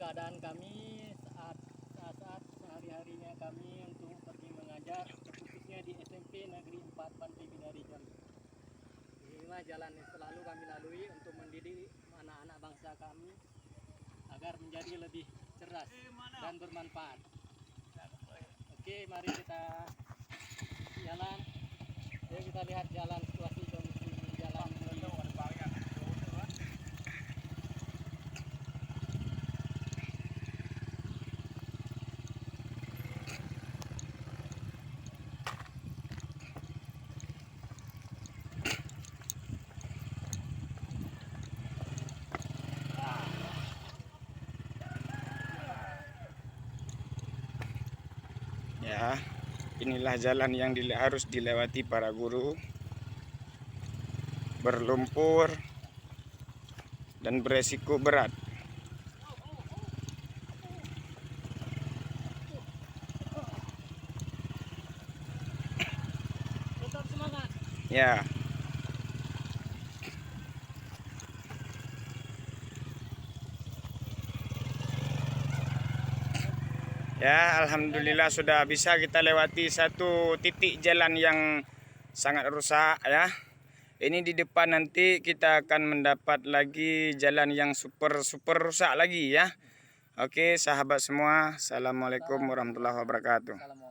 keadaan kami saat sehari-harinya kami untuk pergi mengajar, khususnya di SMP Negeri 4 Pantai Bidari Jambi. Inilah jalan yang selalu kami lalui untuk mendidik anak-anak bangsa kami agar menjadi lebih cerdas dan bermanfaat. Oke, mari kita jalan. Yuk kita lihat jalan, situasi kondisi jalan. Ya, inilah jalan yang harus dilewati para guru. Berlumpur dan beresiko berat. Tetap semangat. Ya. Ya, alhamdulillah sudah bisa kita lewati satu titik jalan yang sangat rusak ya. Ini di depan nanti kita akan mendapat lagi jalan yang super rusak lagi ya. Oke, sahabat semua. Assalamualaikum warahmatullahi wabarakatuh.